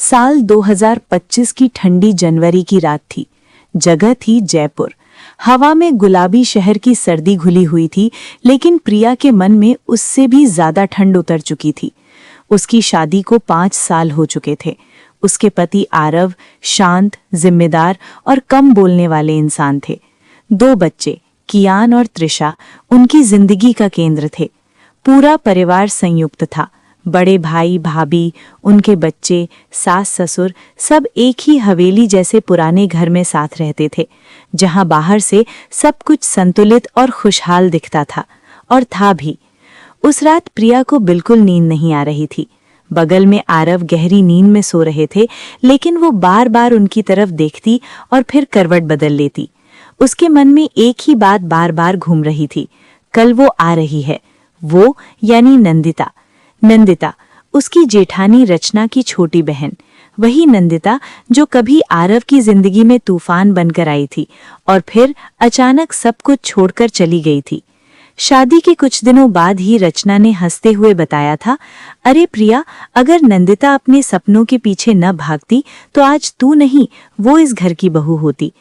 साल 2025 की ठंडी जनवरी की रात थी। जगह थी जयपुर। हवा में गुलाबी शहर की सर्दी घुली हुई थी, लेकिन प्रिया के मन में उससे भी ज्यादा ठंड उतर चुकी थी। उसकी शादी को 5 साल हो चुके थे। उसके पति आरव शांत, जिम्मेदार और कम बोलने वाले इंसान थे। 2 बच्चे कियान और त्रिशा उनकी जिंदगी का केंद्र थे। पूरा परिवार संयुक्त था। बड़े भाई भाभी, उनके बच्चे, सास ससुर सब एक ही हवेली जैसे पुराने घर में साथ रहते थे, जहां बाहर से सब कुछ संतुलित और खुशहाल दिखता था, और था भी। उस रात प्रिया को बिल्कुल नींद नहीं आ रही थी। बगल में आरव गहरी नींद में सो रहे थे, लेकिन वो बार बार उनकी तरफ देखती और फिर करवट बदल लेती। उसके मन में एक ही बात बार बार घूम रही थी, कल वो आ रही है। वो यानी नंदिता। नंदिता उसकी जेठानी रचना की छोटी बहन, वही नंदिता जो कभी आरव की जिंदगी में तूफान बनकर आई थी और फिर अचानक सब कुछ छोड़कर चली गई थी। शादी के कुछ दिनों बाद ही रचना ने हंसते हुए बताया था, अरे प्रिया, अगर नंदिता अपने सपनों के पीछे न भागती तो आज तू नहीं, वो इस घर की बहू होती।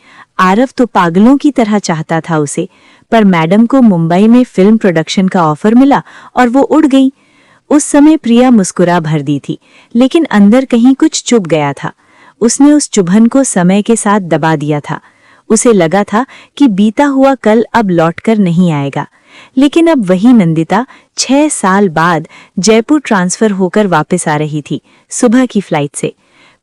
आरव तो पागलों की तरह चाहता था उसे, पर मैडम को मुंबई में फिल्म प्रोडक्शन का ऑफर मिला और वो उड़ गई। उस समय प्रिया मुस्कुरा भर दी थी, लेकिन अंदर कहीं कुछ चुभ गया था। उसने उस चुभन को समय के साथ दबा दिया था। उसे लगा था कि बीता हुआ कल अब लौटकर नहीं आएगा, लेकिन अब वही नंदिता 6 साल बाद जयपुर ट्रांसफर होकर वापस आ रही थी, सुबह की फ्लाइट से।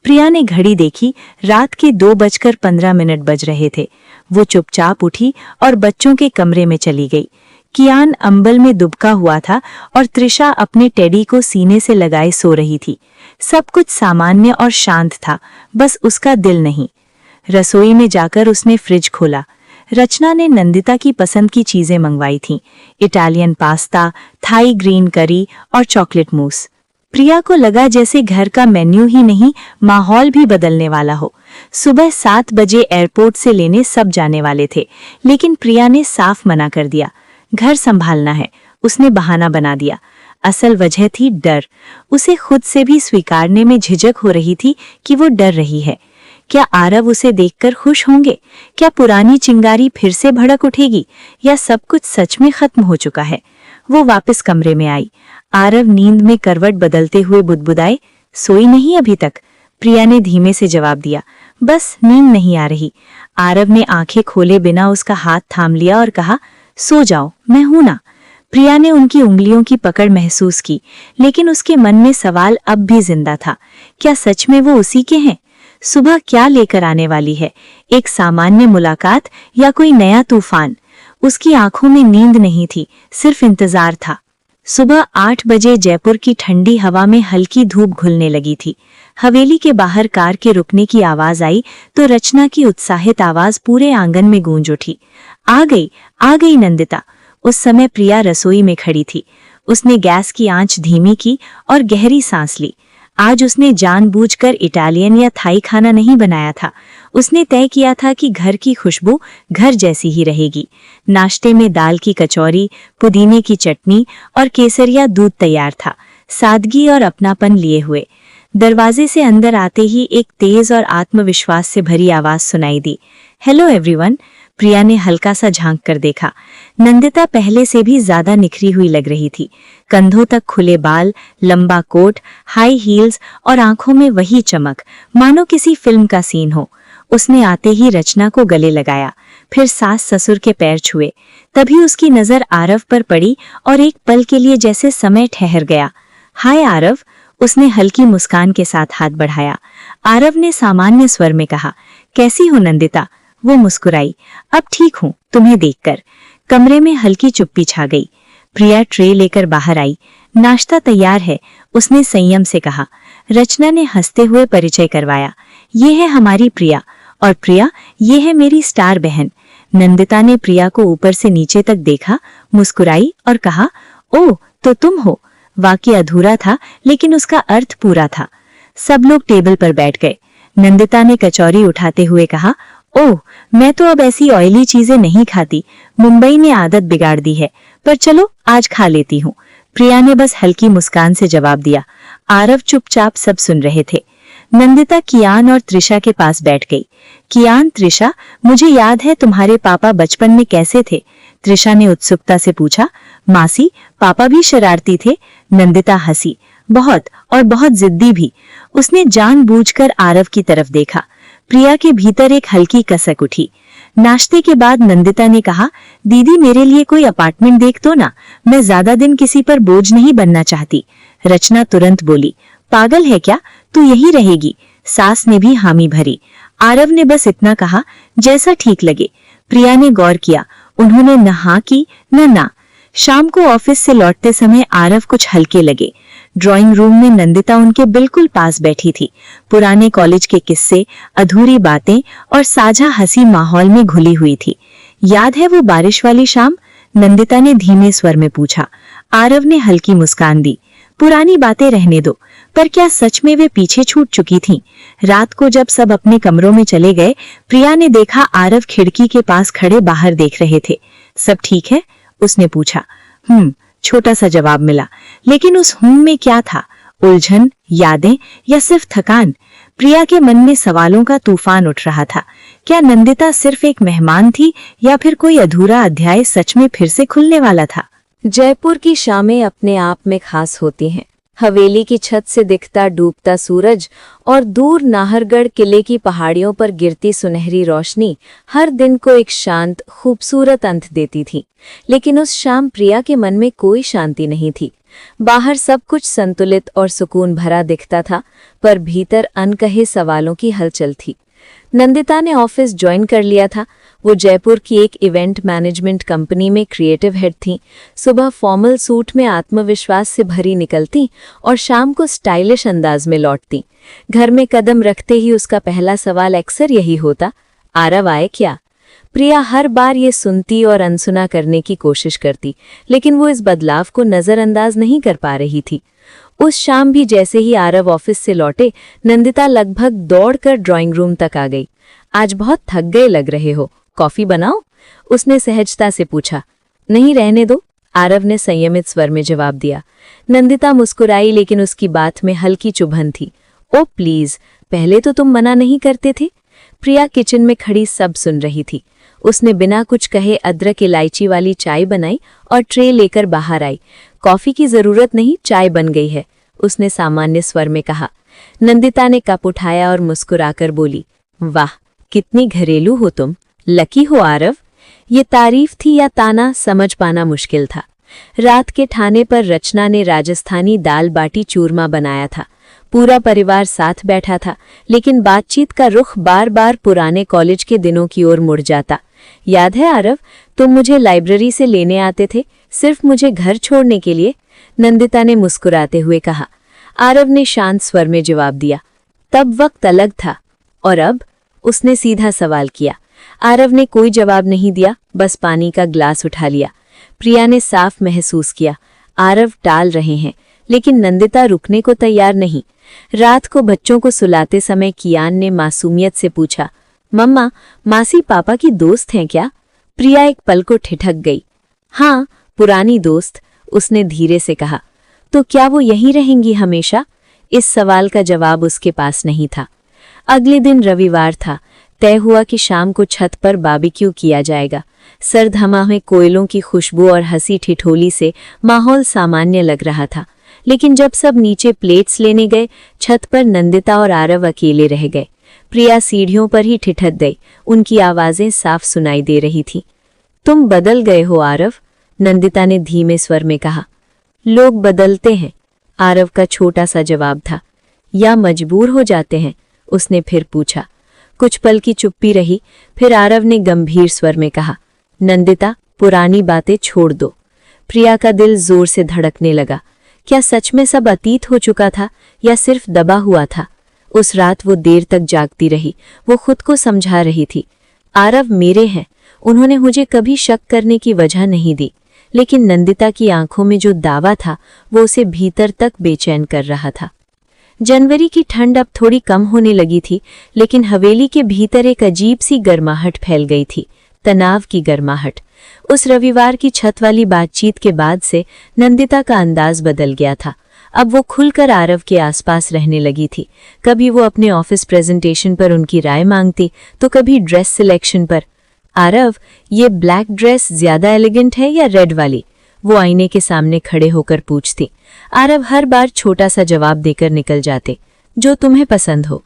प्रिया ने घड़ी देखी, रात के 2:15 बज रहे थे। वो चुपचाप उठी और बच्चों के कमरे में चली गई। कियान अंबल में दुबका हुआ था और त्रिशा अपने टेडी को सीने से लगाए सो रही थी। सब कुछ सामान्य और शांत था, बस उसका दिल नहीं। रसोई में जाकर उसने फ्रिज खोला। रचना ने नंदिता की पसंद की चीजें मंगवाई थीं, इटालियन पास्ता, थाई ग्रीन करी और चॉकलेट मूस। प्रिया को लगा जैसे घर का मेन्यू ही नहीं, माहौल भी बदलने वाला हो। सुबह 7 बजे एयरपोर्ट से लेने सब जाने वाले थे, लेकिन प्रिया ने साफ मना कर दिया। घर संभालना है, उसने बहाना बना दिया। असल वजह थी डर। उसे खुद से भी स्वीकारने में झिझक हो रही थी कि वो डर रही है। क्या आरव उसे देखकर खुश होंगे? क्या पुरानी चिंगारी फिर से भड़क उठेगी, या सब कुछ सच में खत्म हो चुका है? वो वापस कमरे में आई। आरव नींद में करवट बदलते हुए बुदबुदाए, सोई नहीं अभी तक? प्रिया ने धीमे से जवाब दिया, बस नींद नहीं आ रही। आरव ने आंखें खोले बिना उसका हाथ थाम लिया और कहा, सो जाओ, मैं हूं ना। प्रिया ने उनकी उंगलियों की पकड़ महसूस की, लेकिन उसके मन में सवाल अब भी जिंदा था। क्या सच में वो उसी के हैं? सुबह क्या लेकर आने वाली है? एक सामान्य मुलाकात या कोई नया तूफान? उसकी आंखों में नींद नहीं थी, सिर्फ इंतजार था। सुबह 8 बजे जयपुर की ठंडी हवा में हल्की धूप घुलने लगी थी। हवेली के बाहर कार के रुकने की आवाज आई तो रचना की उत्साहित आवाज पूरे आंगन में गूंज उठी, आ गई नंदिता। उस समय प्रिया रसोई में खड़ी थी। उसने गैस की आंच धीमी की और गहरी सांस ली। आज उसने जानबूझकर इटालियन या थाई खाना नहीं बनाया था। उसने तय किया था कि घर की खुशबू घर जैसी ही रहेगी। नाश्ते में दाल की कचौरी, पुदीने की चटनी और केसरिया दूध तैयार था, सादगी और अपनापन लिए हुए। दरवाजे से अंदर आते ही एक तेज और आत्मविश्वास से भरी आवाज सुनाई दी, हेलो एवरीवन। प्रिया ने हल्का सा झांक कर देखा। नंदिता पहले से भी ज्यादा निखरी हुई लग रही थी। कंधों तक खुले बाल, लंबा कोट, हाई हील्स और आंखों में वही चमक, मानो किसी फिल्म का सीन हो। उसने आते ही रचना को गले लगाया, फिर सास ससुर के पैर छुए। तभी उसकी नजर आरव पर पड़ी और एक पल के लिए जैसे समय ठहर गया। हाय आरव, उसने हल्की मुस्कान के साथ हाथ बढ़ाया। आरव ने सामान्य स्वर में कहा, कैसी हो नंदिता? वो मुस्कुराई, अब ठीक हूँ तुम्हें देखकर। कमरे में हल्की चुप्पी छा गई। प्रिया ट्रे लेकर बाहर आई। नाश्ता तैयार है, उसने संयम से कहा। रचना ने हंसते हुए परिचय करवाया, ये है हमारी प्रिया, और प्रिया ये है मेरी स्टार बहन। नंदिता ने प्रिया को ऊपर से नीचे तक देखा, मुस्कुराई और कहा, ओह तो तुम हो। वाक्य अधूरा था, लेकिन उसका अर्थ पूरा था। सब लोग टेबल पर बैठ गए। नंदिता ने कचौरी उठाते हुए कहा, ओह मैं तो अब ऐसी ऑयली चीजें नहीं खाती, मुंबई ने आदत बिगाड़ दी है, पर चलो आज खा लेती हूँ। प्रिया ने बस हल्की मुस्कान से जवाब दिया। आरव चुपचाप सब सुन रहे थे। नंदिता कियान और त्रिशा के पास बैठ गई। कियान, त्रिशा, मुझे याद है तुम्हारे पापा बचपन में कैसे थे? त्रिशा ने उत्सुकता से पूछा। मासी, पापा भी शरारती थे? नंदिता हंसी। बहुत, और बहुत जिद्दी भी। उसने जानबूझकर आरव की तरफ देखा। प्रिया के भीतर एक हल्की कसक उठी। नाश्ते के बाद नंदिता ने कहा, दीदी मेरे लिए कोई अपार्टमेंट देख दो ना, मैं ज्यादा दिन किसी पर बोझ नहीं बनना चाहती। रचना तुरंत बोली, पागल है क्या, तू यही रहेगी? सास ने भी हामी भरी। आरव ने बस इतना कहा, जैसा ठीक लगे। प्रिया ने गौर किया। उन्होंने न हाँ की न ना। शाम को ऑफिस से लौटते समय आरव कुछ हल्के लगे। ड्राइंग रूम में नंदिता उनके बिल्कुल पास बैठी थी। पुराने कॉलेज के किस्से, अधूरी बातें और साझा हंसी माहौल में घुली हुई थी। याद है वो बारिश वाली शाम? नंदिता ने धीमे स्वर में पूछा। आरव ने हल्की मुस्कान दी। पुरानी बातें रहने दो, पर क्या सच में वे पीछे छूट चुकी थीं? रात को जब सब अपने कमरों में चले गए, प्रिया ने देखा आरव खिड़की के पास खड़े बाहर देख रहे थे। सब ठीक है? उसने पूछा। छोटा सा जवाब मिला, लेकिन उस में क्या था? उलझन, यादें या सिर्फ थकान? प्रिया के मन में सवालों का तूफान उठ रहा था। क्या नंदिता सिर्फ एक मेहमान थी या फिर कोई अधूरा अध्याय सच में फिर से खुलने वाला था? जयपुर की शामें अपने आप में खास होती हैं। हवेली की छत से दिखता डूबता सूरज और दूर नाहरगढ़ किले की पहाड़ियों पर गिरती सुनहरी रोशनी हर दिन को एक शांत, खूबसूरत अंत देती थी। लेकिन उस शाम प्रिया के मन में कोई शांति नहीं थी। बाहर सब कुछ संतुलित और सुकून भरा दिखता था, पर भीतर अनकहे सवालों की हलचल थी। नंदिता ने ऑफिस ज्वाइन कर लिया था। वो जयपुर की एक इवेंट मैनेजमेंट कंपनी में क्रिएटिव हेड थीं। सुबह फॉर्मल सूट में आत्मविश्वास से भरी निकलती और शाम को स्टाइलिश अंदाज में लौटती। घर में कदम रखते ही उसका पहला सवाल अक्सर यही होता, आरव आए क्या? प्रिया हर बार ये सुनती और अनसुना करने की कोशिश करती, लेकिन वो इस बदलाव को नजरअंदाज नहीं कर पा रही थी। उस शाम भी जैसे ही आरव ऑफिस से लौटे, नंदिता लगभग दौड़कर ड्राइंग रूम तक आ गई। आज बहुत थक गए लग रहे हो, कॉफी बनाओ? उसने सहजता से पूछा। नहीं, रहने दो, आरव ने संयमित स्वर में जवाब दिया। नंदिता मुस्कुराई, लेकिन उसकी बात में हल्की चुभन थी। ओ प्लीज, पहले तो तुम मना नहीं करते थे। प्रिया किचन में खड़ी सब सुन रही थी। उसने बिना कुछ कहे अदरक इलायची वाली चाय बनाई और ट्रे लेकर बाहर आई। कॉफी की जरूरत नहीं, चाय बन गई है, उसने सामान्य स्वर में कहा। नंदिता ने कप उठाया और मुस्कुराकर बोली, वाह, कितनी घरेलू हो तुम, लकी हो आरव। ये तारीफ थी या ताना, समझ पाना मुश्किल था। रात के ठाने पर रचना ने राजस्थानी दाल बाटी चूरमा बनाया था। पूरा परिवार साथ बैठा था, लेकिन बातचीत का रुख बार बार पुराने कॉलेज के दिनों की ओर मुड़ जाता। याद है आरव, तुम मुझे लाइब्रेरी से लेने आते थे, सिर्फ मुझे घर छोड़ने के लिए? नंदिता ने मुस्कुराते हुए कहा। आरव ने शांत स्वर में जवाब दिया, तब वक्त अलग था। और अब? उसने सीधा सवाल किया। आरव ने कोई जवाब नहीं दिया, बस पानी का ग्लास उठा लिया। प्रिया ने साफ महसूस किया, आरव टाल रहे हैं, लेकिन नंदिता रुकने को तैयार नहीं। रात को बच्चों को सुलाते समय कियान ने मासूमियत से पूछा, मम्मा, मासी पापा की दोस्त हैं क्या? प्रिया एक पल को ठिठक गई। हाँ, पुरानी दोस्त, उसने धीरे से कहा। तो क्या वो यहीं रहेंगी हमेशा? इस सवाल का जवाब उसके पास नहीं था। अगले दिन रविवार था। तय हुआ कि शाम को छत पर बारबेक्यू किया जाएगा। सर्द हवा में कोयलों की खुशबू और हंसी ठिठोली से माहौल सामान्य लग रहा था। लेकिन जब सब नीचे प्लेट्स लेने गए, छत पर नंदिता और आरव अकेले रह गए। प्रिया सीढ़ियों पर ही ठिठक गई, उनकी आवाजें साफ सुनाई दे रही थीं। तुम बदल गए हो आरव, नंदिता ने धीमे स्वर में कहा। लोग बदलते हैं, आरव का छोटा सा जवाब था। या मजबूर हो जाते हैं, उसने फिर पूछा। कुछ पल की चुप्पी रही, फिर आरव ने गंभीर स्वर में कहा, नंदिता, पुरानी बातें छोड़ दो। प्रिया का दिल जोर से धड़कने लगा। क्या सच में सब अतीत हो चुका था या सिर्फ दबा हुआ था? उस रात वो देर तक जागती रही। वो खुद को समझा रही थी, आरव मेरे हैं, उन्होंने मुझे कभी शक करने की वजह नहीं दी। लेकिन नंदिता की आंखों में जो दावा था, वो उसे भीतर तक बेचैन कर रहा था। जनवरी की ठंड अब थोड़ी कम होने लगी थी, लेकिन हवेली के भीतर एक अजीब सी गर्माहट फैल गई थी, तनाव की गर्माहट। उस रविवार की छत वाली बातचीत के बाद से नंदिता का अंदाज बदल गया था। अब वो खुलकर आरव के आसपास रहने लगी थी। कभी वो अपने ऑफिस प्रेजेंटेशन पर उनकी राय मांगती तो कभी ड्रेस सिलेक्शन पर। आरव, ये ब्लैक ड्रेस ज्यादा एलिगेंट है या रेड वाली? वो आईने के सामने खड़े होकर पूछती। आरव हर बार छोटा सा जवाब देकर निकल जाते, जो तुम्हें पसंद हो।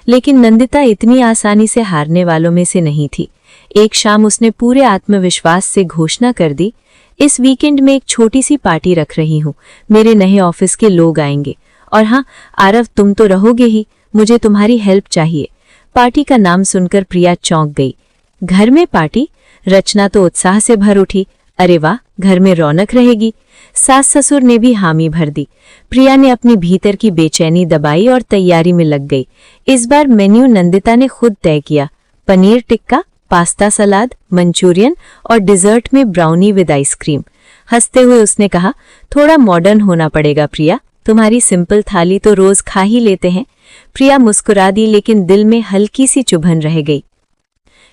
लेकिन नंदिता इतनी आसानी से हारने वालों में से नहीं थी। एक शाम उसने पूरे आत्मविश्वास से घोषणा कर दी, इस वीकेंड में एक छोटी सी पार्टी रख रही हूँ, मेरे नए ऑफिस के लोग आएंगे। और हाँ आरव, तुम तो रहोगे ही, मुझे तुम्हारी हेल्प चाहिए। पार्टी का नाम सुनकर प्रिया चौंक गई। घर में पार्टी? रचना तो उत्साह से भर उठी, अरे वाह, घर में रौनक रहेगी। सास ससुर ने भी हामी भर दी। प्रिया ने अपनी भीतर की बेचैनी दबाई और तैयारी में लग गई। इस बार मेन्यू नंदिता ने खुद तय किया, पनीर टिक्का, पास्ता सलाद, मंचूरियन और डिजर्ट में ब्राउनी विद आइसक्रीम। हंसते हुए उसने कहा, थोड़ा मॉडर्न होना पड़ेगा प्रिया, तुम्हारी सिंपल थाली तो रोज खा ही लेते हैं। प्रिया मुस्कुरा दी, लेकिन दिल में हल्की सी चुभन रह गई।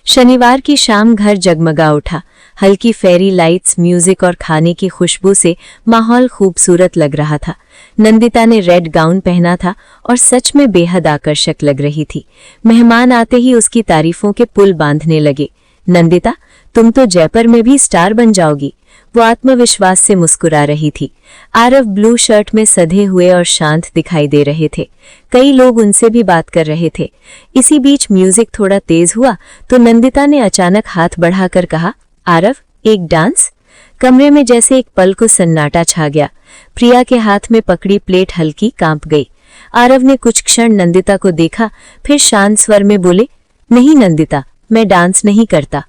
शनिवार की शाम घर जगमगा उठा। हल्की फेरी लाइट्स, म्यूजिक और खाने की खुशबू से माहौल खूबसूरत लग रहा था। नंदिता ने रेड गाउन पहना था और सच में बेहद आकर्षक लग रही थी। मेहमान आते ही उसकी तारीफों के पुल बांधने लगे। नंदिता, तुम तो जयपुर में भी स्टार बन जाओगी। वो आत्मविश्वास से मुस्कुरा रही थी। आरव ब्लू शर्ट में सधे हुए और शांत दिखाई दे रहे थे। कई लोग उनसे भी बात कर रहे थे। इसी बीच म्यूजिक थोड़ा तेज हुआ तो नंदिता ने अचानक हाथ बढ़ाकर कहा, आरव, एक डांस। कमरे में जैसे एक पल को सन्नाटा छा गया। प्रिया के हाथ में पकड़ी प्लेट हल्की कांप गई। आरव ने कुछ क्षण नंदिता को देखा, फिर शांत स्वर में बोले, नहीं नंदिता, मैं डांस नहीं करता।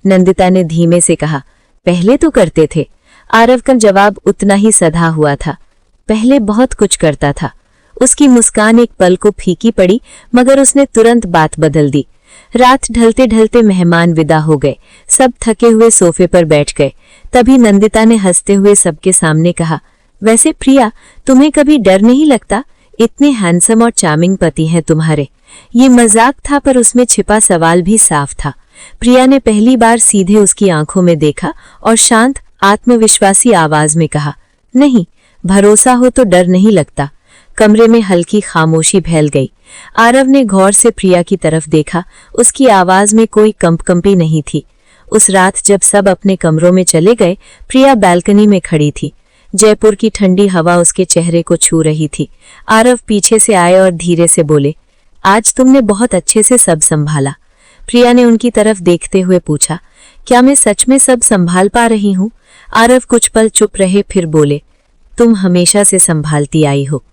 नंदिता ने धीमे से कहा, पहले तो करते थे। आरव का जवाब उतना ही सधा हुआ था, पहले बहुत कुछ करता था। उसकी मुस्कान एक पल को फीकी पड़ी, मगर उसने तुरंत बात बदल दी। रात ढलते ढलते मेहमान विदा हो गए। सब थके हुए सोफे पर बैठ गए। तभी नंदिता ने हंसते हुए सबके सामने कहा, वैसे प्रिया, तुम्हें कभी डर नहीं लगता? इतने हैंडसम और चार्मिंग पति हैं तुम्हारे। ये मजाक था, पर उसमें छिपा सवाल भी साफ था। प्रिया ने पहली बार सीधे उसकी आंखों में देखा और शांत, आत्मविश्वासी आवाज में कहा, नहीं, भरोसा हो तो डर नहीं लगता। कमरे में हल्की खामोशी फैल गई। आरव ने गौर से प्रिया की तरफ देखा। उसकी आवाज में कोई कंपकंपी नहीं थी। उस रात जब सब अपने कमरों में चले गए, प्रिया बालकनी में खड़ी थी। जयपुर की ठंडी हवा उसके चेहरे को छू रही थी। आरव पीछे से आए और धीरे से बोले, आज तुमने बहुत अच्छे से सब संभाला। प्रिया ने उनकी तरफ देखते हुए पूछा, क्या मैं सच में सब संभाल पा रही हूँ? आरव कुछ पल चुप रहे, फिर बोले, तुम हमेशा से संभालती आई हो।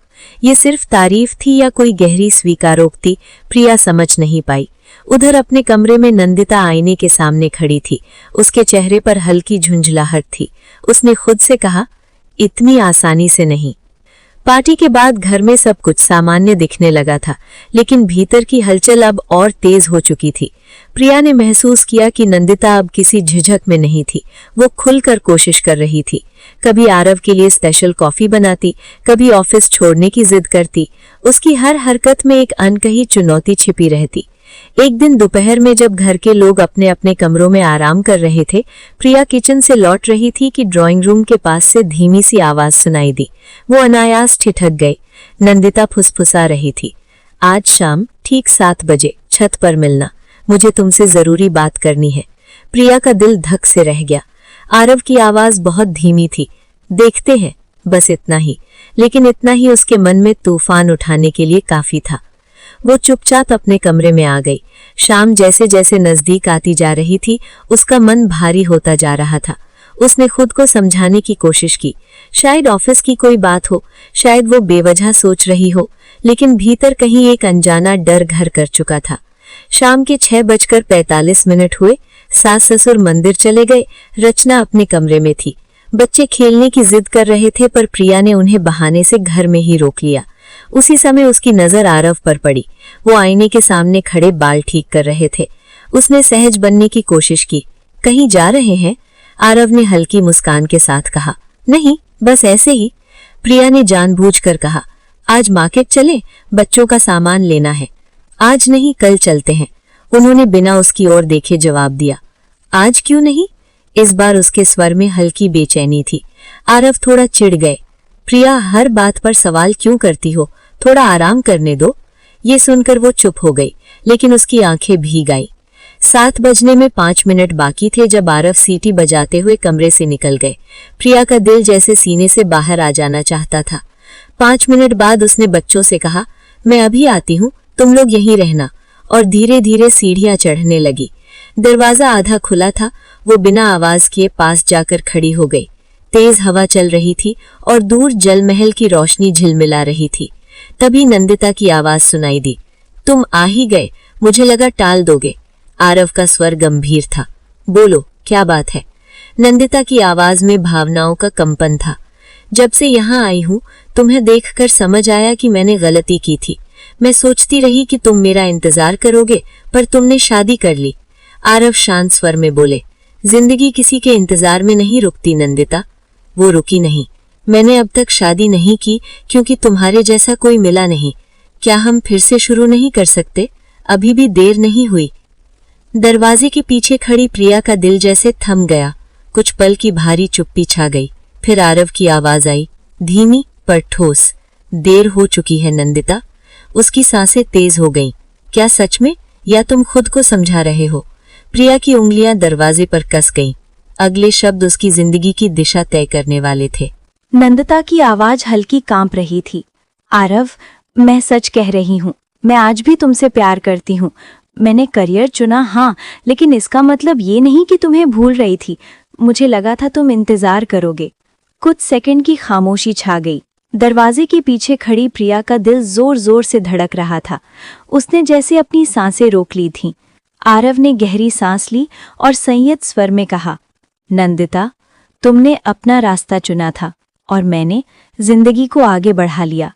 ये सिर्फ तारीफ थी या कोई गहरी स्वीकारोक्ति? प्रिया समझ नहीं पाई। उधर अपने कमरे में नंदिता आईने के सामने खड़ी थी। उसके चेहरे पर हल्की झुंझलाहट थी। उसने खुद से कहा, इतनी आसानी से नहीं। पार्टी के बाद घर में सब कुछ सामान्य दिखने लगा था, लेकिन भीतर की हलचल अब और तेज हो चुकी थी। प्रिया ने महसूस किया कि नंदिता अब किसी झिझक में नहीं थी। वो खुलकर कोशिश कर रही थी। कभी आरव के लिए स्पेशल कॉफी बनाती, कभी ऑफिस छोड़ने की जिद करती। उसकी हर हरकत में एक अनकही चुनौती छिपी रहती। एक दिन दोपहर में जब घर के लोग अपने अपने कमरों में आराम कर रहे थे, प्रिया किचन से लौट रही थी कि ड्राइंग रूम के पास से धीमी सी आवाज सुनाई दी। वो अनायास ठिठक गई। नंदिता फुसफुसा रही थी, आज शाम ठीक 7 बजे छत पर मिलना, मुझे तुमसे जरूरी बात करनी है। प्रिया का दिल धक से रह गया। आरव की आवाज बहुत धीमी थी, देखते हैं, बस इतना ही। लेकिन इतना ही उसके मन में तूफान उठाने के लिए काफी था। वो चुपचाप अपने कमरे में आ गई। शाम जैसे जैसे नजदीक आती जा रही थी, उसका मन भारी होता जा रहा था। उसने खुद को समझाने की कोशिश की। शायद ऑफिस की कोई बात हो, शायद वो बेवजह सोच रही हो, लेकिन भीतर कहीं एक अनजाना डर घर कर चुका था। शाम के 6:45 हुए। सास ससुर मंदिर चले गए। रचना अपने कमरे में थी। बच्चे खेलने की जिद कर रहे थे, पर प्रिया ने उन्हें बहाने से घर में ही रोक लिया। उसी समय उसकी नजर आरव पर पड़ी। वो आईने के सामने खड़े बाल ठीक कर रहे थे। उसने सहज बनने की कोशिश की। कहीं जा रहे हैं? आरव ने हल्की मुस्कान के साथ कहा, नहीं, बस ऐसे ही। प्रिया ने जानबूझकर कहा, आज मार्केट चलें, बच्चों का सामान लेना है। आज नहीं, कल चलते हैं। उन्होंने बिना उसकी ओर देखे जवाब दिया। आज क्यों नहीं? इस बार उसके स्वर में हल्की बेचैनी थी। आरव थोड़ा चिढ़ गए। प्रिया, हर बात पर सवाल क्यों करती हो? थोड़ा आराम करने दो। ये सुनकर वो चुप हो गई, लेकिन उसकी आंखें भीग आई। 7 बजने में 5 मिनट बाकी थे जब आरव सीटी बजाते हुए कमरे से निकल गए। प्रिया का दिल जैसे सीने से बाहर आ जाना चाहता था। 5 मिनट बाद उसने बच्चों से कहा, मैं अभी आती हूँ, तुम लोग यहीं रहना, और धीरे धीरे सीढ़ियां चढ़ने लगी। दरवाजा आधा खुला था। वो बिना आवाज किए पास जाकर खड़ी हो गई। तेज हवा चल रही थी और दूर जलमहल की रोशनी झिलमिला रही थी। तभी नंदिता की आवाज सुनाई दी, तुम आ ही गए, मुझे लगा टाल दोगे। आरव का स्वर गंभीर था। बोलो, क्या बात है? नंदिता की आवाज में भावनाओं का कंपन था। जब से यहाँ आई हूँ, तुम्हें देखकर समझ आया कि मैंने गलती की थी। मैं सोचती रही कि तुम मेरा इंतजार करोगे, पर तुमने शादी कर ली। आरव शांत स्वर में बोले, जिंदगी किसी के इंतजार में नहीं रुकती नंदिता। वो रुकी नहीं। मैंने अब तक शादी नहीं की क्योंकि तुम्हारे जैसा कोई मिला नहीं। क्या हम फिर से शुरू नहीं कर सकते? अभी भी देर नहीं हुई। दरवाजे के पीछे खड़ी प्रिया का दिल जैसे थम गया। कुछ पल की भारी चुप्पी छा गई। फिर आरव की आवाज आई, धीमी पर ठोस, देर हो चुकी है नंदिता। उसकी सांसें तेज हो गईं। क्या सच में, या तुम खुद को समझा रहे हो? प्रिया की उंगलियां दरवाजे पर कस गईं। अगले शब्द उसकी जिंदगी की दिशा तय करने वाले थे। नंदिता की आवाज हल्की कांप रही थी। आरव, मैं सच कह रही हूँ, मैं आज भी तुमसे प्यार करती हूँ। मैंने करियर चुना, हाँ, लेकिन इसका मतलब ये नहीं कि तुम्हें भूल रही थी। मुझे लगा था तुम इंतजार करोगे। कुछ सेकंड की खामोशी छा गई। दरवाजे के पीछे खड़ी प्रिया का दिल जोर जोर से धड़क रहा था। उसने जैसे अपनी सांसें रोक ली थीं। आरव ने गहरी सांस ली और संयत स्वर में कहा, नंदिता, तुमने अपना रास्ता चुना था और मैंने जिंदगी को आगे बढ़ा लिया।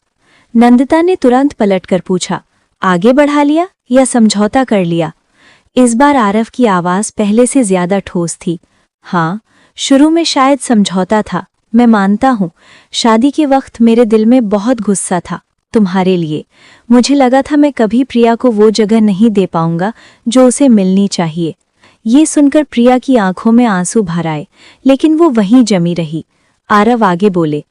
नंदिता ने तुरंत पलटकर पूछा, आगे बढ़ा लिया या समझौता कर लिया? इस बार आरव की आवाज पहले से ज्यादा ठोस थी। हाँ, शुरू में शायद समझौता था, मैं मानता हूँ। शादी के वक्त मेरे दिल में बहुत गुस्सा था तुम्हारे लिए। मुझे लगा था मैं कभी प्रिया को वो जगह नहीं दे पाऊंगा जो उसे मिलनी चाहिए। ये सुनकर प्रिया की आंखों में आंसू भर आए, लेकिन वो वहीं जमी रही। आरव आगे बोले,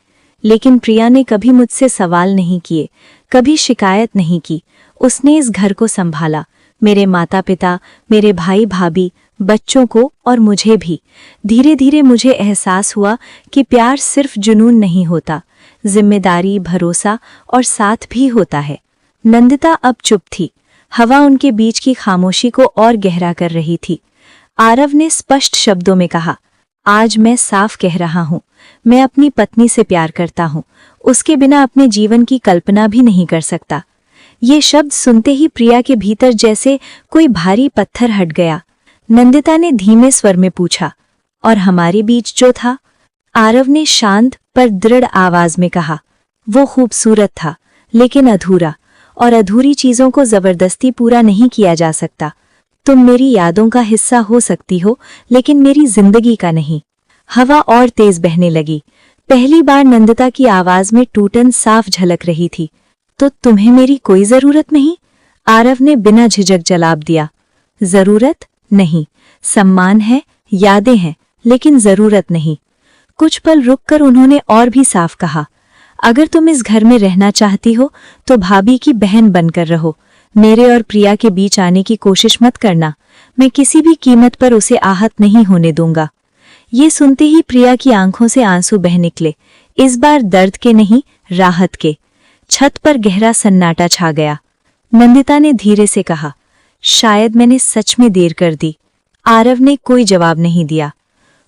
लेकिन प्रिया ने कभी मुझसे सवाल नहीं किए, कभी शिकायत नहीं की। उसने इस घर को संभाला, मेरे माता पिता, मेरे भाई भाभी, बच्चों को और मुझे भी। धीरे धीरे मुझे एहसास हुआ कि प्यार सिर्फ जुनून नहीं होता, जिम्मेदारी, भरोसा और साथ भी होता है। नंदिता अब चुप थी। हवा उनके बीच की खामोशी को और गहरा कर रही थी। आरव ने स्पष्ट शब्दों में कहा, आज मैं साफ कह रहा हूँ, मैं अपनी पत्नी से प्यार करता हूँ। उसके बिना अपने जीवन की कल्पना भी नहीं कर सकता। ये शब्द सुनते ही प्रिया के भीतर जैसे कोई भारी पत्थर हट गया। नंदिता ने धीमे स्वर में पूछा, और हमारे बीच जो था? आरव ने शांत पर दृढ़ आवाज में कहा, वो खूबसूरत था, लेकिन अधूरा, और अधूरी चीजों को जबरदस्ती पूरा नहीं किया जा सकता। तुम मेरी यादों का हिस्सा हो सकती हो, लेकिन मेरी जिंदगी का नहीं। हवा और तेज बहने लगी। पहली बार नंदिता की आवाज में टूटन साफ झलक रही थी। तो तुम्हें मेरी कोई जरूरत नहीं? आरव ने बिना झिझक जवाब दिया। जरूरत नहीं, सम्मान है, यादें हैं, लेकिन जरूरत नहीं। कुछ पल रुककर उन्होंने और भी साफ कहा, अगर तुम इस घर में रहना चाहती हो तो भाभी की बहन बनकर रहो। मेरे और प्रिया के बीच आने की कोशिश मत करना। मैं किसी भी कीमत पर उसे आहत नहीं होने दूंगा। ये सुनते ही प्रिया की आंखों से आंसू बह निकले, इस बार दर्द के नहीं, राहत के। छत पर गहरा सन्नाटा छा गया। नंदिता ने धीरे से कहा, शायद मैंने सच में देर कर दी। आरव ने कोई जवाब नहीं दिया।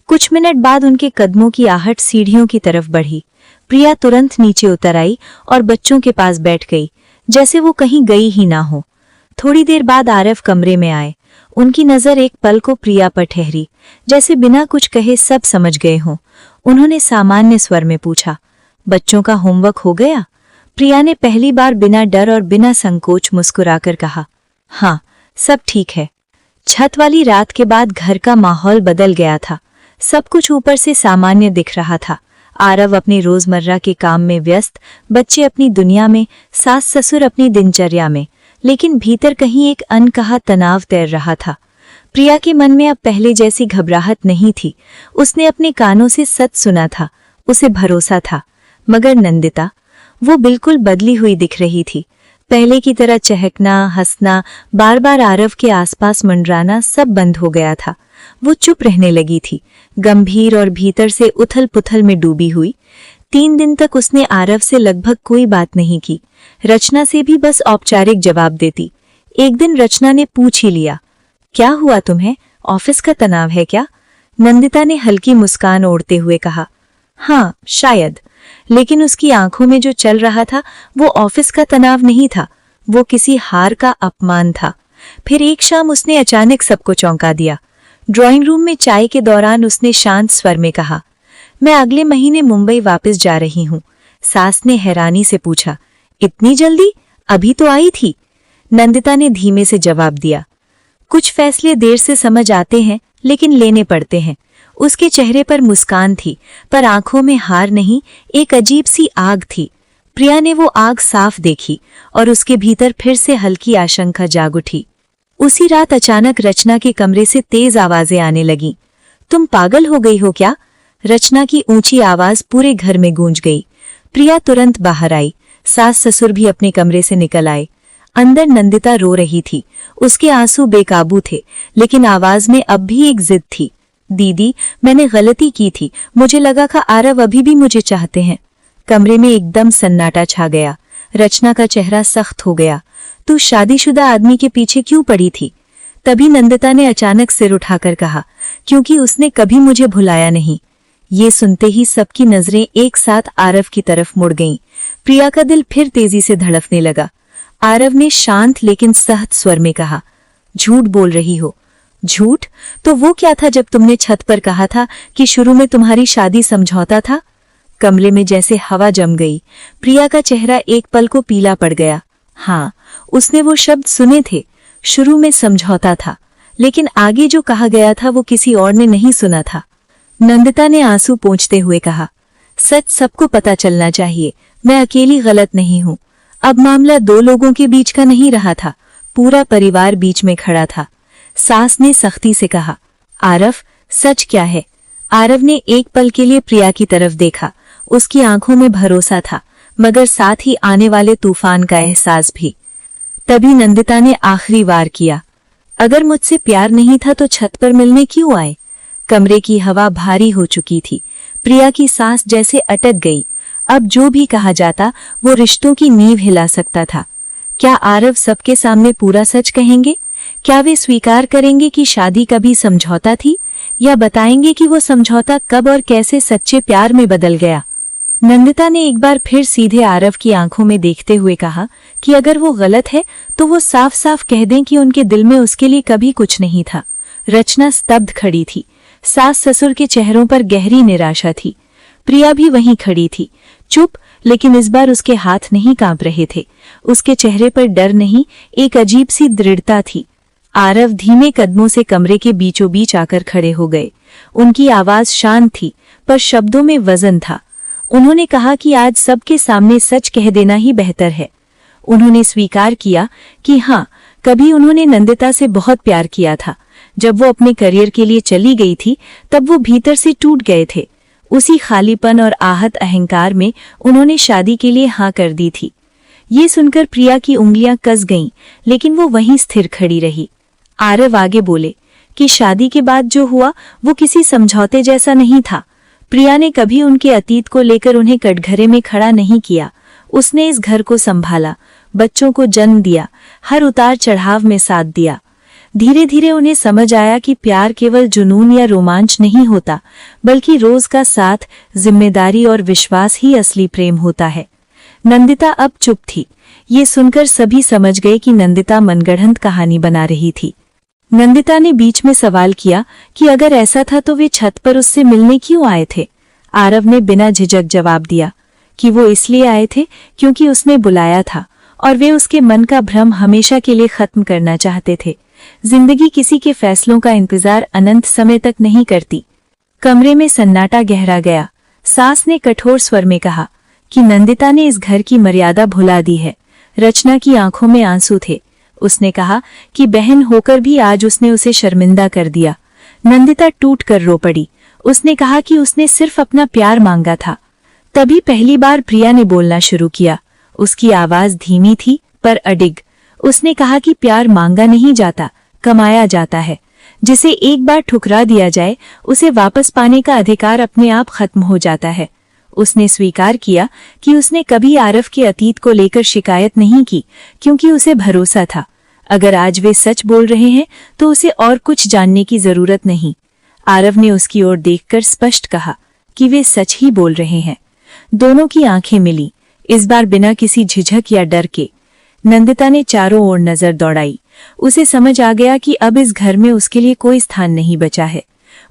कुछ मिनट बाद उनके कदमों की आहट सीढ़ियों की तरफ बढ़ी। प्रिया तुरंत नीचे उतर आई और बच्चों के पास बैठ गई, जैसे वो कहीं गई ही ना हो। थोड़ी देर बाद आरव कमरे में आए। उनकी नजर एक पल को प्रिया पर ठहरी, जैसे बिना कुछ कहे सब समझ गए हों। उन्होंने सामान्य स्वर में पूछा, बच्चों का होमवर्क हो गया? प्रिया ने पहली बार बिना डर और बिना संकोच मुस्कुराकर कहा, हाँ, सब ठीक है। छत वाली रात के बाद घर का माहौल बदल गया था। सब कुछ ऊपर से सामान्य दिख रहा था। आरव अपने रोजमर्रा के काम में व्यस्त, बच्चे अपनी दुनिया में, सास ससुर अपनी दिनचर्या में, लेकिन भीतर कहीं एक अनकहा तनाव तैर रहा था। प्रिया के मन में अब पहले जैसी घबराहट नहीं थी। उसने अपने कानों से सच सुना था, उसे भरोसा था। मगर नंदिता, वो बिल्कुल बदली हुई दिख रही थी। पहले की तरह चहकना, हंसना, बार बार आरव के आसपास मंडराना सब बंद हो गया था। वो चुप रहने लगी थी, गंभीर और भीतर से उथल पुथल में डूबी हुई। 3 दिन तक उसने आरव से लगभग कोई बात नहीं की। रचना से भी बस औपचारिक जवाब देती। एक दिन रचना ने पूछ ही लिया, क्या हुआ तुम्हें, ऑफिस का तनाव है क्या? नंदिता ने हल्की मुस्कान ओढ़ते हुए कहा, हाँ शायद। लेकिन उसकी आंखों में जो चल रहा था वो ऑफिस का तनाव नहीं था, वो किसी हार का अपमान था। फिर एक शाम उसने अचानक सबको चौंका दिया। ड्राइंग रूम में चाय के दौरान उसने शांत स्वर में कहा, मैं अगले महीने मुंबई वापस जा रही हूँ। सास ने हैरानी से पूछा, इतनी जल्दी? अभी तो आई थी। नंदिता ने धीमे से जवाब दिया, कुछ फैसले देर से समझ आते हैं लेकिन लेने पड़ते हैं। उसके चेहरे पर मुस्कान थी, पर आंखों में हार नहीं, एक अजीब सी आग थी। प्रिया ने वो आग साफ देखी और उसके भीतर फिर से हल्की आशंका जाग उठी। उसी रात अचानक रचना के कमरे से तेज आवाजें आने लगीं। तुम पागल हो गई हो क्या? रचना की ऊंची आवाज पूरे घर में गूंज गई। प्रिया तुरंत बाहर आई। सास ससुर भी अपने कमरे से निकल आए। अंदर नंदिता रो रही थी। उसके आंसू बेकाबू थे, लेकिन आवाज में अब भी एक जिद थी। दीदी, मैंने गलती की थी, मुझे लगा था आरव अभी भी मुझे चाहते हैं। कमरे में एकदम सन्नाटा छा गया। रचना का चेहरा सख्त हो गया। तू शादीशुदा आदमी के पीछे क्यों पड़ी थी? तभी नंदिता ने अचानक सिर उठाकर कहा, क्योंकि उसने कभी मुझे भुलाया नहीं। ये सुनते ही सबकी नजरें एक साथ आरव की तरफ मुड़ गईं। प्रिया का दिल फिर तेजी से धड़कने लगा। आरव ने शांत लेकिन सख्त स्वर में कहा, झूठ बोल रही हो। झूठ? तो वो क्या था जब तुमने छत पर कहा था कि शुरू में तुम्हारी शादी समझौता था? कमरे में जैसे हवा जम गई। प्रिया का चेहरा एक पल को पीला पड़ गया। हाँ, उसने वो शब्द सुने थे। शुरू में समझौता था, लेकिन आगे जो कहा गया था वो किसी और ने नहीं सुना था। नंदिता ने आंसू पोंछते हुए कहा, सच सबको पता चलना चाहिए। मैं अकेली गलत नहीं हूँ। अब मामला 2 लोगों के बीच का नहीं रहा था, पूरा परिवार बीच में खड़ा था। सास ने सख्ती से कहा, आरव, सच क्या है? आरव ने एक पल के लिए प्रिया की तरफ देखा। उसकी आंखों में भरोसा था, मगर साथ ही आने वाले तूफान का एहसास भी। तभी नंदिता ने आखिरी वार किया, अगर मुझसे प्यार नहीं था तो छत पर मिलने क्यों आए? कमरे की हवा भारी हो चुकी थी। प्रिया की सांस जैसे अटक गई। अब जो भी कहा जाता वो रिश्तों की नींव हिला सकता था। क्या आरव सबके सामने पूरा सच कहेंगे? क्या वे स्वीकार करेंगे कि शादी कभी समझौता थी, या बताएंगे कि वो समझौता कब और कैसे सच्चे प्यार में बदल गया? नंदिता ने एक बार फिर सीधे आरव की आंखों में देखते हुए कहा कि अगर वो गलत है तो वो साफ साफ कह दें कि उनके दिल में उसके लिए कभी कुछ नहीं था। रचना स्तब्ध खड़ी थी। सास ससुर के चेहरों पर गहरी निराशा थी। प्रिया भी वहीं खड़ी थी, चुप, लेकिन इस बार उसके हाथ नहीं कांप रहे थे। उसके चेहरे पर डर नहीं, एक अजीब सी दृढ़ता थी। आरव धीमे कदमों से कमरे के बीचों बीच आकर खड़े हो गए। उनकी आवाज शांत थी, पर शब्दों में वजन था। उन्होंने कहा कि आज सबके सामने सच कह देना ही बेहतर है। उन्होंने स्वीकार किया कि हाँ, कभी उन्होंने नंदिता से बहुत प्यार किया था। जब वो अपने करियर के लिए चली गई थी तब वो भीतर से टूट गए थे। उसी खालीपन और आहत अहंकार में उन्होंने शादी के लिए हाँ कर दी थी। ये सुनकर प्रिया की उंगलियां कस गईं, लेकिन वो वहीं स्थिर खड़ी रही। आरव आगे बोले कि शादी के बाद जो हुआ वो किसी समझौते जैसा नहीं था। प्रिया ने कभी उनके अतीत को लेकर उन्हें कटघरे में खड़ा नहीं किया। उसने इस घर को संभाला, बच्चों को जन्म दिया, हर उतार चढ़ाव में साथ दिया। धीरे धीरे उन्हें समझ आया कि प्यार केवल जुनून या रोमांच नहीं होता, बल्कि रोज का साथ, जिम्मेदारी और विश्वास ही असली प्रेम होता है। नंदिता अब चुप थी। ये सुनकर सभी समझ गए कि नंदिता मनगढ़ंत कहानी बना रही थी। नंदिता ने बीच में सवाल किया कि अगर ऐसा था तो वे छत पर उससे मिलने क्यों आए थे? आरव ने बिना झिझक जवाब दिया कि वो इसलिए आए थे क्योंकि उसने बुलाया था और वे उसके मन का भ्रम हमेशा के लिए खत्म करना चाहते थे। जिंदगी किसी के फैसलों का इंतजार अनंत समय तक नहीं करती। कमरे में सन्नाटा गहरा गया। सास ने कठोर स्वर में कहा कि नंदिता ने इस घर की मर्यादा भुला दी है। रचना की आंखों में आंसू थे। उसने कहा कि बहन होकर भी आज उसने उसे शर्मिंदा कर दिया। नंदिता टूट कर रो पड़ी। उसने कहा कि उसने सिर्फ अपना प्यार मांगा था। तभी पहली बार प्रिया ने बोलना शुरू किया। उसकी आवाज धीमी थी पर अडिग। उसने कहा कि प्यार मांगा नहीं जाता, कमाया जाता है। जिसे एक बार ठुकरा दिया जाए उसे वापस पाने का अधिकार अपने आप खत्म हो जाता है। उसने स्वीकार किया कि उसने कभी आरव के अतीत को लेकर शिकायत नहीं की, क्योंकि उसे भरोसा था अगर आज वे सच बोल रहे हैं तो उसे और कुछ जानने की जरूरत नहीं। आरव ने उसकी ओर देखकर स्पष्ट कहा कि वे सच ही बोल रहे हैं। दोनों की आंखें मिली, इस बार बिना किसी झिझक या डर के। नंदिता ने चारों ओर नजर दौड़ाई। उसे समझ आ गया कि अब इस घर में उसके लिए कोई स्थान नहीं बचा है।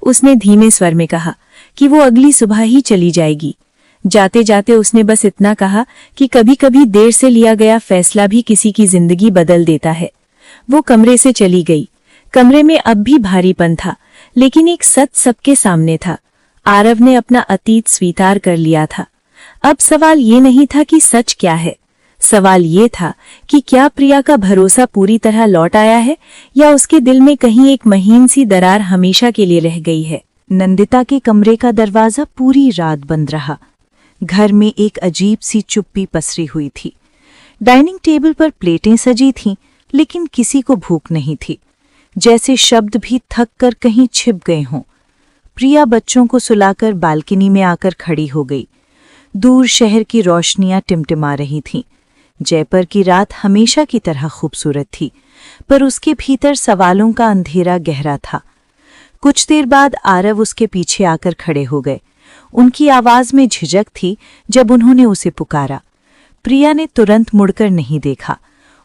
उसने धीमे स्वर में कहा कि वो अगली सुबह ही चली जाएगी। जाते जाते उसने बस इतना कहा कि कभी कभी देर से लिया गया फैसला भी किसी की जिंदगी बदल देता है। वो कमरे से चली गई। कमरे में अब भी भारीपन था, लेकिन एक सच सबके सामने था। आरव ने अपना अतीत स्वीकार कर लिया था। अब सवाल ये नहीं था कि सच क्या है, सवाल ये था कि क्या प्रिया का भरोसा पूरी तरह लौट आया है या उसके दिल में कहीं एक महीन सी दरार हमेशा के लिए रह गई है। नंदिता के कमरे का दरवाजा पूरी रात बंद रहा। घर में एक अजीब सी चुप्पी पसरी हुई थी। डाइनिंग टेबल पर प्लेटें सजी थीं, लेकिन किसी को भूख नहीं थी, जैसे शब्द भी थक कर कहीं छिप गए हों। प्रिया बच्चों को सुलाकर बालकनी में आकर खड़ी हो गई। दूर शहर की रोशनियां टिमटिमा रही थीं। जयपुर की रात हमेशा की तरह खूबसूरत थी, पर उसके भीतर सवालों का अंधेरा गहरा था। कुछ देर बाद आरव उसके पीछे आकर खड़े हो गए। उनकी आवाज में झिझक थी जब उन्होंने उसे पुकारा। प्रिया ने तुरंत मुड़कर नहीं देखा।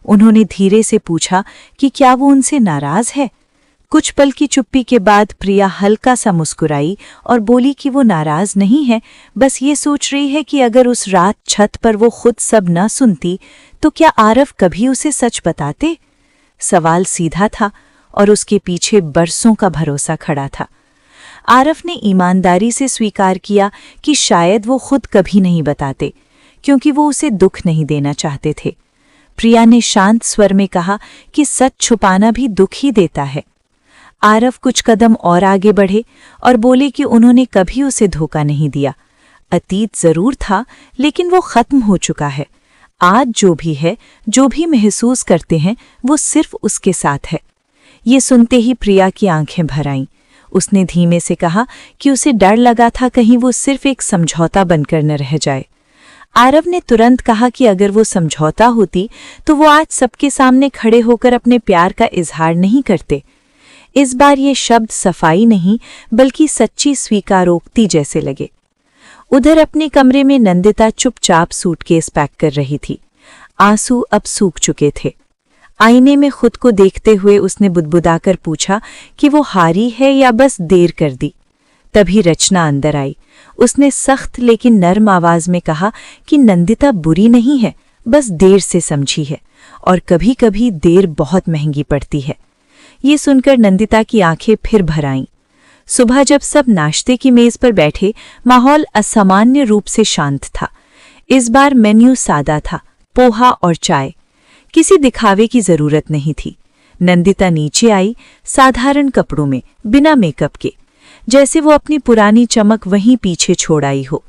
उन्होंने धीरे से पूछा कि क्या वो उनसे नाराज है। कुछ पल की चुप्पी के बाद प्रिया हल्का सा मुस्कुराई और बोली कि वो नाराज नहीं है, बस ये सोच रही है कि अगर उस रात छत पर वो खुद सब न सुनती तो क्या आरव कभी उसे सच बताते। सवाल सीधा था और उसके पीछे बरसों का भरोसा खड़ा था। आरव ने ईमानदारी से स्वीकार किया कि शायद वो खुद कभी नहीं बताते, क्योंकि वो उसे दुख नहीं देना चाहते थे। प्रिया ने शांत स्वर में कहा कि सच छुपाना भी दुख ही देता है। आरव कुछ कदम और आगे बढ़े और बोले कि उन्होंने कभी उसे धोखा नहीं दिया। अतीत जरूर था, लेकिन वो खत्म हो चुका है। आज जो भी है, जो भी महसूस करते हैं, वो सिर्फ उसके साथ है। ये सुनते ही प्रिया की आंखें भर आईं। उसने धीमे से कहा कि उसे डर लगा था कहीं वो सिर्फ एक समझौता बनकर न रह जाए। आरव ने तुरंत कहा कि अगर वो समझौता होती तो वो आज सबके सामने खड़े होकर अपने प्यार का इजहार नहीं करते। इस बार ये शब्द सफाई नहीं बल्कि सच्ची स्वीकारोक्ति जैसे लगे। उधर अपने कमरे में नंदिता चुपचाप सूटकेस पैक कर रही थी। आंसू अब सूख चुके थे। आईने में खुद को देखते हुए उसने बुदबुदाकर पूछा कि वो हारी है या बस देर कर दी। तभी रचना अंदर आई। उसने सख्त लेकिन नर्म आवाज में कहा कि नंदिता बुरी नहीं है, बस देर से समझी है, और कभी-कभी देर बहुत महंगी पड़ती है। ये सुनकर नंदिता की आंखें फिर भर आईं। सुबह जब सब नाश्ते की मेज पर बैठे, माहौल असामान्य रूप से शांत था। इस बार मेन्यू सादा था, पोहा और चाय। किसी दिखावे की जरूरत नहीं थी। नंदिता नीचे आई, साधारण कपड़ों में, बिना मेकअप के, जैसे वो अपनी पुरानी चमक वहीं पीछे छोड़ आई हो।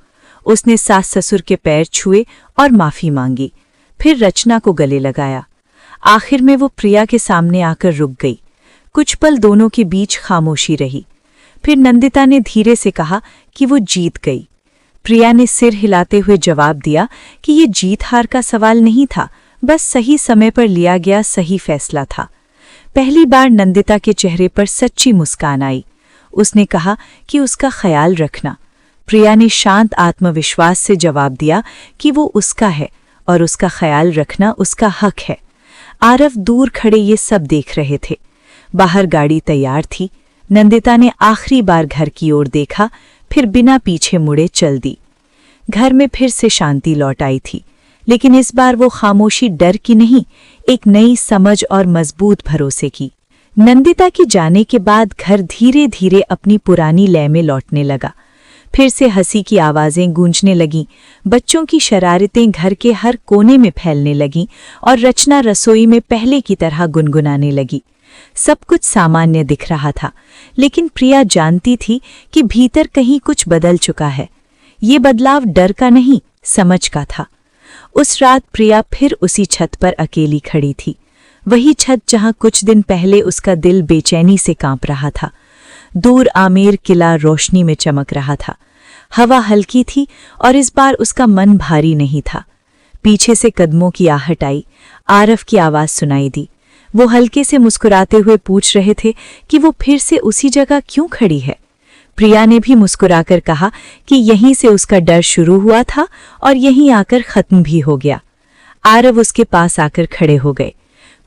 उसने सास ससुर के पैर छुए और माफी मांगी, फिर रचना को गले लगाया। आखिर में वो प्रिया के सामने आकर रुक गई। कुछ पल दोनों के बीच खामोशी रही। फिर नंदिता ने धीरे से कहा कि वो जीत गई। प्रिया ने सिर हिलाते हुए जवाब दिया कि ये जीत हार का सवाल नहीं था, बस सही समय पर लिया गया सही फैसला था। पहली बार नंदिता के चेहरे पर सच्ची मुस्कान आई। उसने कहा कि उसका ख्याल रखना। प्रिया ने शांत आत्मविश्वास से जवाब दिया कि वो उसका है और उसका ख्याल रखना उसका हक है। आरव दूर खड़े ये सब देख रहे थे। बाहर गाड़ी तैयार थी। नंदिता ने आखिरी बार घर की ओर देखा, फिर बिना पीछे मुड़े चल दी। घर में फिर से शांति लौट आई थी, लेकिन इस बार वो खामोशी डर की नहीं, एक नई समझ और मजबूत भरोसे की। नंदिता की जाने के बाद घर धीरे धीरे अपनी पुरानी लय में लौटने लगा। फिर से हंसी की आवाजें गूंजने लगीं, बच्चों की शरारतें घर के हर कोने में फैलने लगीं और रचना रसोई में पहले की तरह गुनगुनाने लगी। सब कुछ सामान्य दिख रहा था, लेकिन प्रिया जानती थी कि भीतर कहीं कुछ बदल चुका है। ये बदलाव डर का नहीं, समझ का था। उस रात प्रिया फिर उसी छत पर अकेली खड़ी थी, वही छत जहां कुछ दिन पहले उसका दिल बेचैनी से कांप रहा था। दूर आमेर किला रोशनी में चमक रहा था। हवा हल्की थी और इस बार उसका मन भारी नहीं था। पीछे से कदमों की आहट आई, आरव की आवाज सुनाई दी। वो हल्के से मुस्कुराते हुए पूछ रहे थे कि वो फिर से उसी जगह क्यों खड़ी है। प्रिया ने भी मुस्कुराकर कहा कि यहीं से उसका डर शुरू हुआ था और यहीं आकर खत्म भी हो गया। आरव उसके पास आकर खड़े हो गए।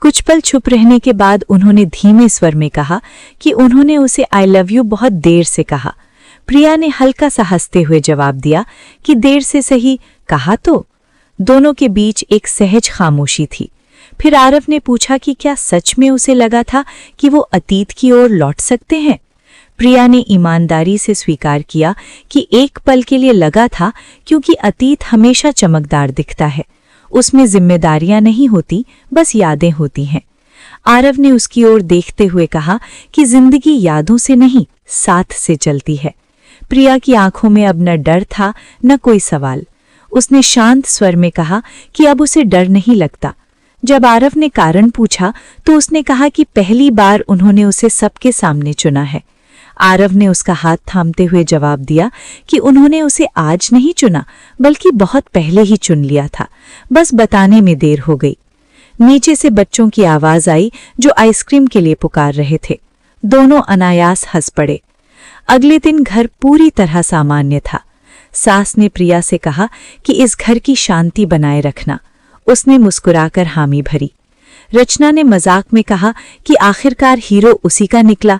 कुछ पल चुप रहने के बाद उन्होंने धीमे स्वर में कहा कि उन्होंने उसे आई लव यू बहुत देर से कहा। प्रिया ने हल्का सा हंसते हुए जवाब दिया कि देर से सही, कहा तो। दोनों के बीच एक सहज खामोशी थी। फिर आरव ने पूछा कि क्या सच में उसे लगा था कि वो अतीत की ओर लौट सकते हैं। प्रिया ने ईमानदारी से स्वीकार किया कि एक पल के लिए लगा था, क्योंकि अतीत हमेशा चमकदार दिखता है। उसमें जिम्मेदारियां नहीं होती, बस यादें होती हैं। आरव ने उसकी ओर देखते हुए कहा कि जिंदगी यादों से नहीं, साथ से चलती है। प्रिया की आंखों में अब न डर था न कोई सवाल। उसने शांत स्वर में कहा कि अब उसे डर नहीं लगता। जब आरव ने कारण पूछा तो उसने कहा कि पहली बार उन्होंने उसे सबके सामने चुना है। आरव ने उसका हाथ थामते हुए जवाब दिया कि उन्होंने उसे आज नहीं चुना, बल्कि बहुत पहले ही चुन लिया था, बस बताने में देर हो गई। नीचे से बच्चों की आवाज आई जो आइसक्रीम के लिए पुकार रहे थे। दोनों अनायास हंस पड़े। अगले दिन घर पूरी तरह सामान्य था। सास ने प्रिया से कहा कि इस घर की शांति बनाए रखना। उसने मुस्कुराकर हामी भरी। रचना ने मजाक में कहा कि आखिरकार हीरो उसी का निकला।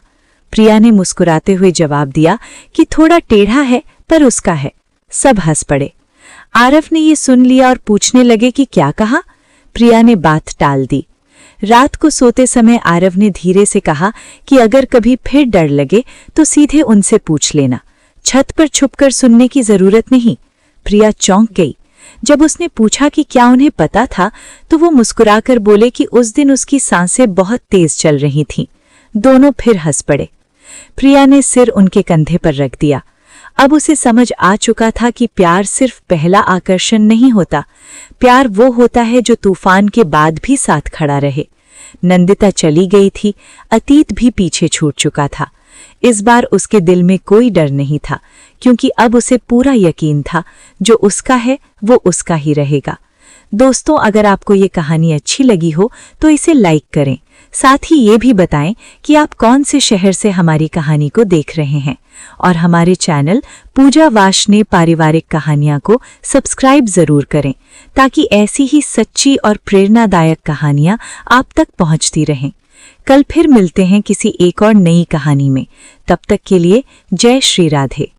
प्रिया ने मुस्कुराते हुए जवाब दिया कि थोड़ा टेढ़ा है पर उसका है। सब हंस पड़े। आरव ने ये सुन लिया और पूछने लगे कि क्या कहा। प्रिया ने बात टाल दी। रात को सोते समय आरव ने धीरे से कहा कि अगर कभी फिर डर लगे तो सीधे उनसे पूछ लेना, छत पर छुपकर सुनने की जरूरत नहीं। प्रिया चौंक गई। जब उसने पूछा कि क्या उन्हें पता था तो वो मुस्कुराकर बोले कि उस दिन उसकी सांसें बहुत तेज चल रही थीं। दोनों फिर हंस पड़े। प्रिया ने सिर उनके कंधे पर रख दिया। अब उसे समझ आ चुका था कि प्यार सिर्फ पहला आकर्षण नहीं होता, प्यार वो होता है जो तूफान के बाद भी साथ खड़ा रहे। नंदिता चली गई थी, अतीत भी पीछे छूट चुका था। इस बार उसके दिल में कोई डर नहीं था, क्योंकि अब उसे पूरा यकीन था जो उसका है वो उसका ही रहेगा। दोस्तों, अगर आपको ये कहानी अच्छी लगी हो तो इसे लाइक करें। साथ ही ये भी बताएं कि आप कौन से शहर से हमारी कहानी को देख रहे हैं और हमारे चैनल पूजा वाशने पारिवारिक कहानियां को सब्सक्राइब जरूर करें, ताकि ऐसी ही सच्ची और प्रेरणादायक कहानियां आप तक पहुंचती रहें। कल फिर मिलते हैं किसी एक और नई कहानी में। तब तक के लिए जय श्री राधे।